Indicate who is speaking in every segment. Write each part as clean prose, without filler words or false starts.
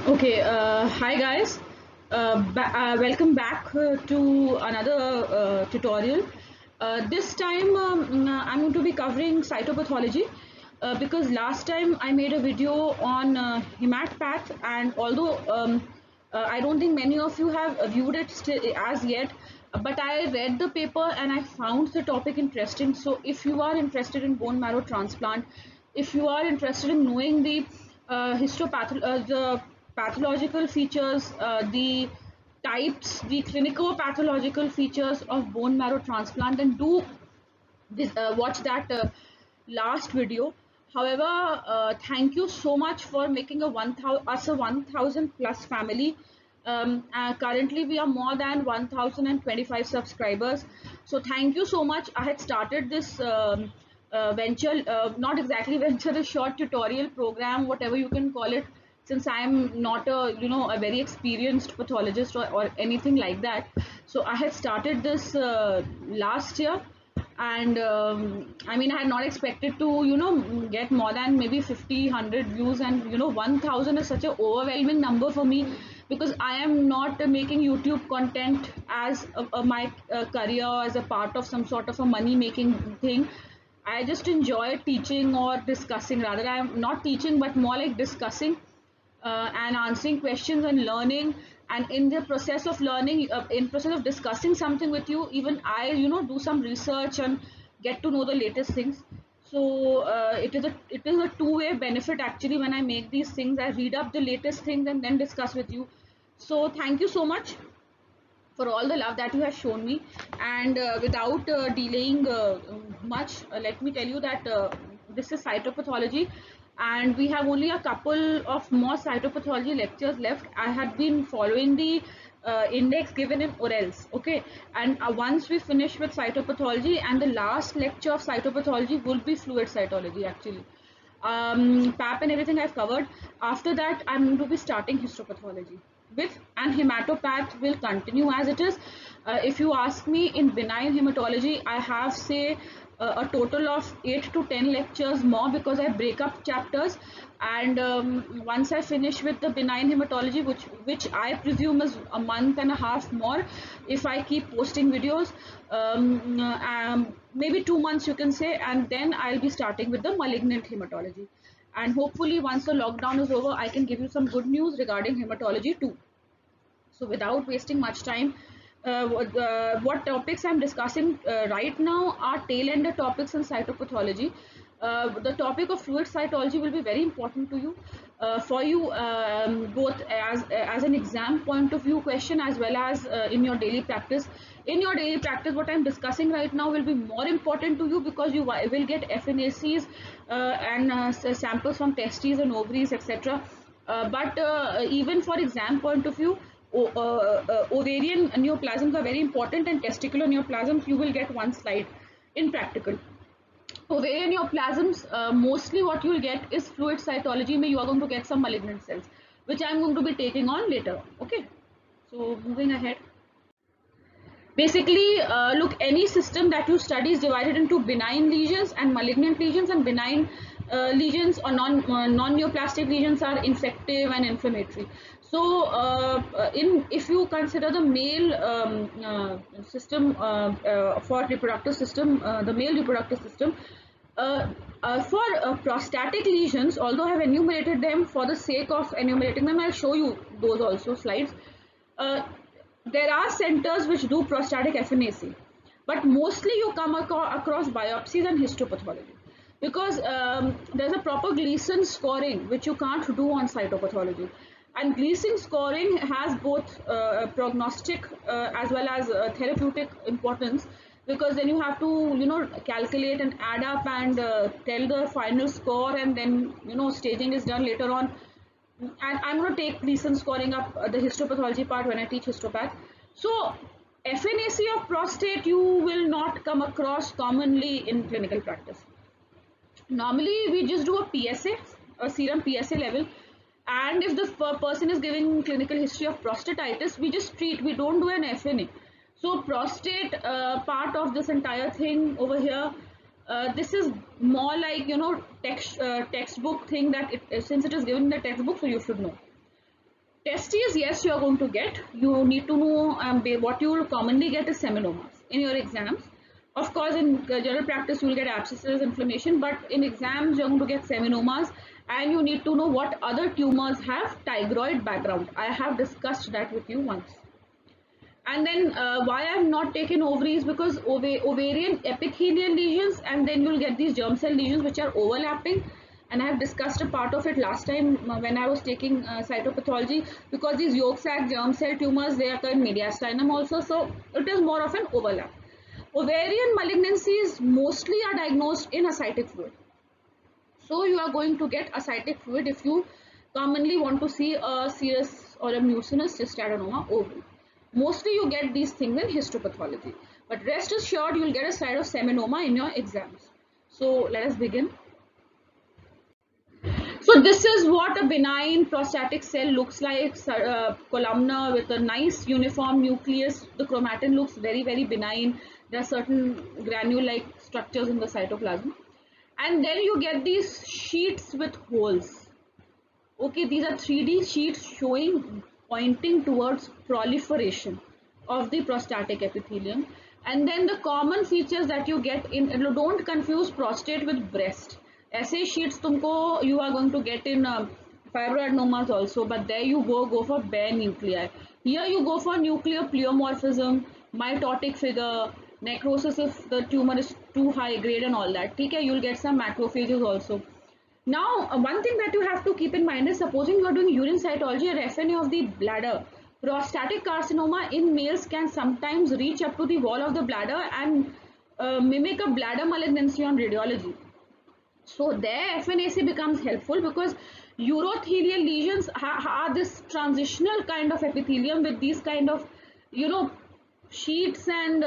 Speaker 1: Okay, hi guys. Welcome back to another tutorial. This time I'm going to be covering cytopathology because last time I made a video on hematpath, and although I don't think many of you have viewed it still as yet, but I read the paper and I found the topic interesting. So if you are interested in bone marrow transplant, if you are interested in knowing the the pathological features, the types, the clinical pathological features of bone marrow transplant, then do watch that last video. However, thank you so much for making a 1000 plus family. Currently we are more than 1025 subscribers, so thank you so much. I had started this venture, not exactly venture, a short tutorial program, whatever you can call it, since I am not a very experienced pathologist or anything like that. So I had started this last year, and I mean, I had not expected to get more than maybe 50, 100 views, and 1000 is such an overwhelming number for me, because I am not making YouTube content as my career, as a part of some sort of a money making thing. I just enjoy teaching or discussing. Rather, I am not teaching but more like discussing and answering questions and learning. And in the process of learning, in process of discussing something with you, even I do some research and get to know the latest things. So it is a two-way benefit actually. When I make these things, I read up the latest things and then discuss with you. So thank you so much for all the love that you have shown me. And without delaying much, let me tell you that this is cytopathology, and we have only a couple of more cytopathology lectures left. I have been following the index given in orals, okay? And once we finish with cytopathology, and the last lecture of cytopathology will be fluid cytology actually. PAP and everything I've covered. After that, I'm going to be starting histopathology with, and hematopath will continue as it is. If you ask me, in benign hematology, I have say a total of 8 to 10 lectures more, because I break up chapters. And once I finish with the benign hematology, which I presume is a month and a half more, if I keep posting videos, maybe 2 months you can say, and then I'll be starting with the malignant hematology. And hopefully once the lockdown is over, I can give you some good news regarding hematology too. So without wasting much time, what topics I'm discussing right now are tail ender topics in cytopathology. The topic of fluid cytology will be very important to you, for you, both as an exam point of view question, as well as in your daily practice. In your daily practice, what I'm discussing right now will be more important to you, because you will get FNACs and samples from testes and ovaries, etc. But even for exam point of view, ovarian neoplasms are very important, and testicular neoplasms you will get one slide in practical. Ovarian neoplasms, mostly what you will get is fluid cytology. May you are going to get some malignant cells, which I am going to be taking on later on. Okay, so moving ahead. Basically, look, any system that you study is divided into benign lesions and malignant lesions. And benign lesions or non-neoplastic lesions are infective and inflammatory. So in if you consider the male system, for reproductive system, the male reproductive system, for prostatic lesions, although I have enumerated them for the sake of enumerating them, I'll show you those also slides. uh, there are centers which do prostatic FNAC, but mostly you come across biopsies and histopathology, because there's a proper Gleason scoring which you can't do on cytopathology. And Gleason scoring has both prognostic as well as therapeutic importance, because then you have to calculate and add up and tell the final score, and then staging is done later on. And I'm going to take Gleason scoring up the histopathology part when I teach histopath. So FNAC of prostate you will not come across commonly in clinical practice. Normally we just do a PSA, a serum PSA level, and if the person is giving clinical history of prostatitis, we just treat, we don't do an FNA. So prostate part of this entire thing over here, this is more like textbook thing, that since it is given in the textbook, so you should know. Testes, yes, you are going to get. You need to know what you will commonly get is seminomas in your exams. Of course, in general practice, you will get abscesses, inflammation, but in exams, you're going to get seminomas, and you need to know what other tumors have tigroid background. I have discussed that with you once. And then why I've not taken ovaries, because ovarian epithelial lesions, and then you'll get these germ cell lesions which are overlapping. And I have discussed a part of it last time when I was taking cytopathology, because these yolk sac germ cell tumors, they occur in mediastinum also, so it is more of an overlap. Ovarian malignancies mostly are diagnosed in ascitic fluid. So you are going to get ascitic fluid if you commonly want to see a serous or a mucinous cystadenoma ovary. Mostly you get these things in histopathology, but rest assured you will get a side of seminoma in your exams. So let us begin. So this is what a benign prostatic cell looks like, columnar with a nice uniform nucleus. The chromatin looks very, very benign. There are certain granule-like structures in the cytoplasm. And then you get these sheets with holes. Okay, these are 3D sheets showing, pointing towards proliferation of the prostatic epithelium. And then the common features that you get in, don't confuse prostate with breast. ऐसे sheets तुमको you are going to get in fibroadenomas also, but there you go for bare nuclei. Here you go for nuclear pleomorphism, mitotic figure, necrosis if the tumor is too high grade and all that. Okay, you'll get some macrophages also. Now, one thing that you have to keep in mind is, supposing you are doing urine cytology or FNA of the bladder, prostatic carcinoma in males can sometimes reach up to the wall of the bladder and mimic a bladder malignancy on radiology. So there FNAC becomes helpful, because urothelial lesions are this transitional kind of epithelium with these kind of, sheets and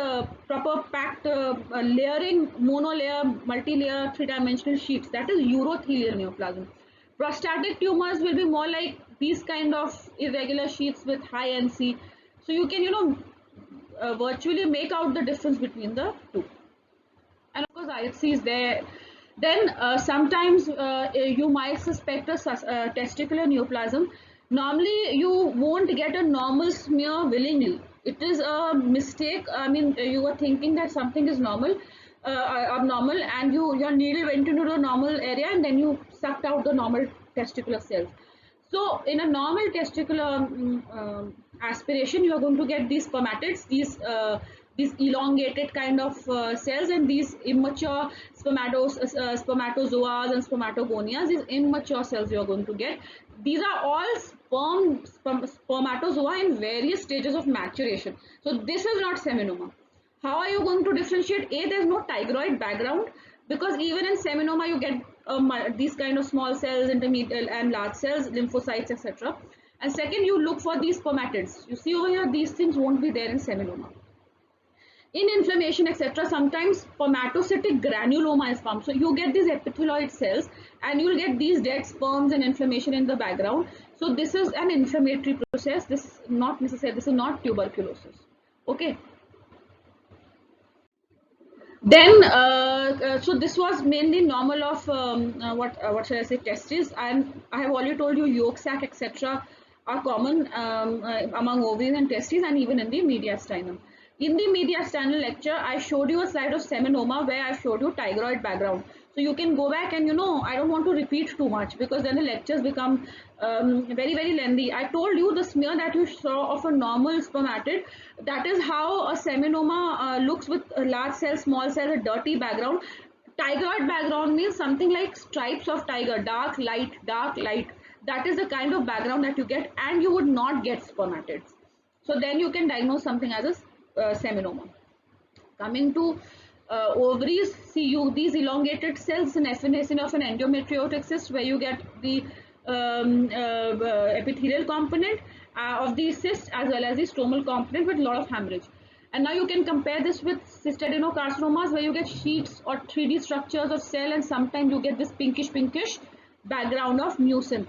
Speaker 1: proper packed layering, monolayer, multi-layer, three-dimensional sheets. That is urothelial neoplasm. Prostatic tumors will be more like these kind of irregular sheets with high NC. So you can, virtually make out the difference between the two. And of course, IHC is there. Then sometimes you might suspect a testicular neoplasm. Normally, you won't get a normal smear willingly. It is a mistake. I mean, you were thinking that something is normal, abnormal, and your needle went into the normal area, and then you sucked out the normal testicular cells. So, in a normal testicular aspiration, you are going to get these spermatids, these elongated kind of cells, and these immature spermatozoas and spermatogonias, these immature cells you are going to get. These are all spermatozoa in various stages of maturation. So this is not seminoma. How are you going to differentiate? A, there is no tigroid background, because even in seminoma you get these kind of small cells, intermediate and large cells, lymphocytes, etc. And second, you look for these spermatids. You see over here, these things won't be there in seminoma. In inflammation, etc., sometimes spermatocytic granuloma is formed. So you get these epithelioid cells, and you will get these dead sperms and inflammation in the background. So this is an inflammatory process. This is not necessary. This is not tuberculosis. Okay. Then, so this was mainly normal of what should I say, testes, and I have already told you yolk sac, etc., are common among ovaries and testes, and even in the mediastinum. In the mediastinal lecture, I showed you a slide of seminoma where I showed you tigroid background. So you can go back and, I don't want to repeat too much, because then the lectures become very, very lengthy. I told you the smear that you saw of a normal spermatid, that is how a seminoma looks, with a large cell, small cell, a dirty background. Tigroid background means something like stripes of tiger, dark, light, dark, light. That is the kind of background that you get, and you would not get spermatids. So then you can diagnose something as a seminoma. Coming to ovaries, see these elongated cells in FNAC of an endometriotic cyst, where you get the epithelial component of the cyst as well as the stromal component with a lot of hemorrhage. And now you can compare this with cystadenocarcinomas, where you get sheets or 3D structures of cell, and sometimes you get this pinkish background of mucin.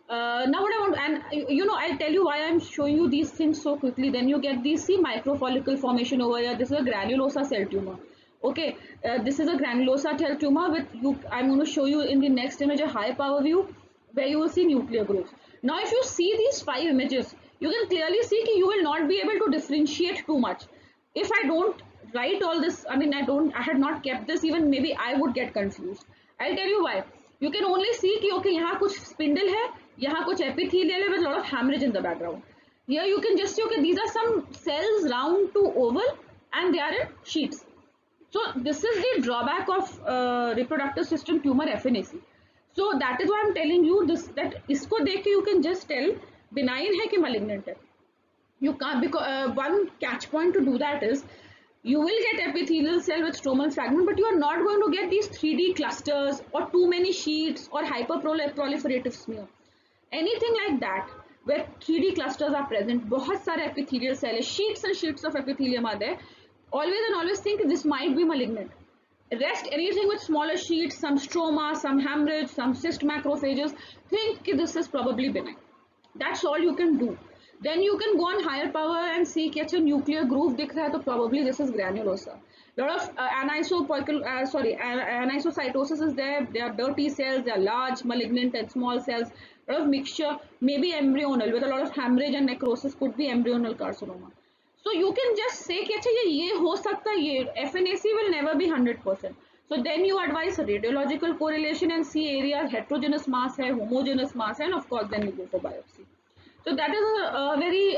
Speaker 1: Now what I want, and I'll tell you why I'm showing you these things so quickly. Then you get these, see, microfollicle formation over here. This is a granulosa cell tumor. Okay, this is a granulosa cell tumor with I'm going to show you in the next image a high power view where you will see nuclear growth. Now if you see these 5 images, you can clearly see that you will not be able to differentiate too much. If I don't write all this, I mean I had not kept this, even maybe I would get confused. I'll tell you why. You can only see कि okay यहाँ कुछ spindle है, यहाँ कुछ epithelial है with a lot of hemorrhage in the background. Here you can just see okay these are some cells round to oval and they are in sheets. So this is the drawback of reproductive system tumor FNAC. So that is why I'm telling you this, that इसको देख के you can just tell benign है कि malignant है. You can't, because one catch point to do that is you will get epithelial cell with stromal fragment, but you are not going to get these 3D clusters or too many sheets or hyperproliferative smear. Anything like that where 3D clusters are present, बहुत सारे epithelial cells, sheets and sheets of epithelium are there. Always and always think this might be malignant. Rest anything with smaller sheets, some stroma, some hemorrhage, some cyst macrophages, think this is probably benign. That's all you can do. Then you can go on higher power and see कि nuclear groove दिख रहा है तो probably this is granulosa. Lot of anisocytosis is there. They are dirty cells, they are large, malignant and small cells. Lot of mixture, maybe embryonal with a lot of hemorrhage and necrosis, could be embryonal carcinoma. So you can just say कि अच्छा ये हो सकता है, ये FNAC will never be 100%. So then you advise a radiological correlation and see areas heterogeneous mass है, homogeneous mass है, and of course then you go for biopsy. So that is a very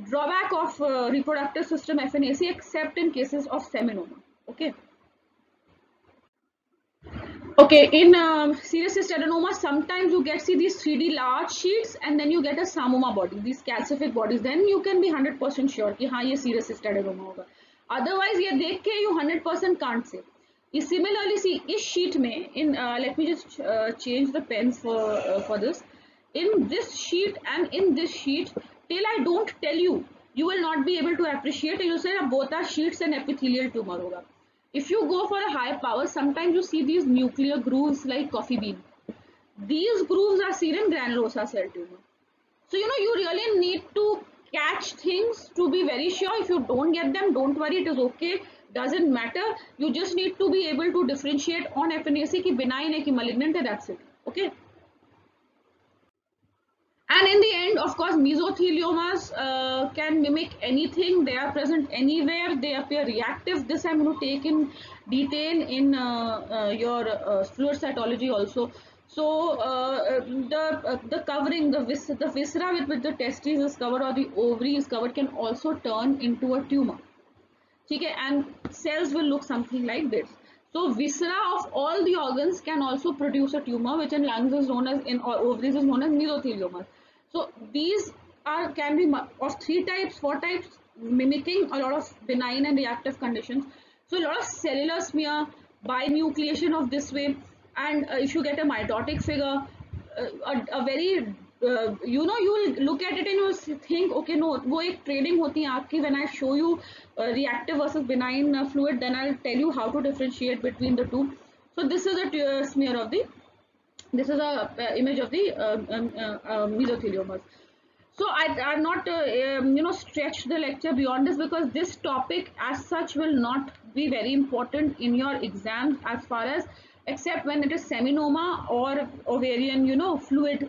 Speaker 1: drawback of reproductive system FNAC, except in cases of seminoma. Okay. Okay, in serous cyst adenoma, sometimes you get see these 3D large sheets and then you get a samoma body, these calcific bodies. Then you can be 100% sure कि हाँ ये serous cyst adenoma होगा. Otherwise ये देख के you 100% can't say. Similarly, see इस sheet में in let me just change the pens for this. In this sheet and in this sheet, till I don't tell you, you will not be able to appreciate. You say both are sheets and epithelial tumor होगा. If you go for a high power, sometimes you see these nuclear grooves like coffee bean. These grooves are seen in granulosa cell tumor. So you know you really need to catch things to be very sure. If you don't get them, don't worry, it is okay. Doesn't matter. You just need to be able to differentiate on FNAC कि benign है कि malignant है, that's it. Okay. And in the end, of course, mesotheliomas can mimic anything. They are present anywhere. They appear reactive. This I'm going to take in detail in your fluid cytology also. So the covering, the viscera with which the testes is covered or the ovary is covered can also turn into a tumor. Okay, and cells will look something like this. So viscera of all the organs can also produce a tumor, which in lungs is known as, in ovaries is known as mesotheliomas. So these can be of 3 types, 4 types, mimicking a lot of benign and reactive conditions. So a lot of cellular smear, binucleation of this way, and if you get a mitotic figure, a very you know, you will look at it and you will think okay no वो एक trading होती है आपकी. When I show you reactive versus benign fluid, then I'll tell you how to differentiate between the two. So this is a smear of the, this is a image of the mesotheliomas. So I'm not you know stretch the lecture beyond this, because this topic as such will not be very important in your exams as far as, except when it is seminoma or ovarian, you know, fluid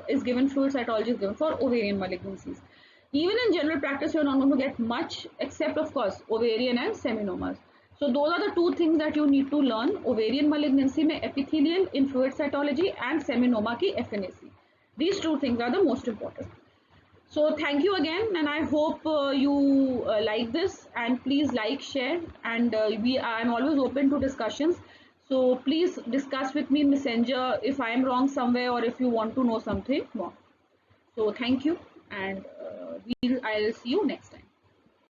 Speaker 1: is given, fluid cytology is given for ovarian malignancies. Even in general practice, you're not going to get much, except of course ovarian and seminomas. So those are the 2 things that you need to learn. Ovarian malignancy में epithelial in fluid cytology and seminoma की FNAC. These 2 things are the most important. So thank you again, and I hope you like this, and please like, share, and I'm always open to discussions. So please discuss with me in Messenger if I am wrong somewhere or if you want to know something more. So thank you, and I'll see you next time.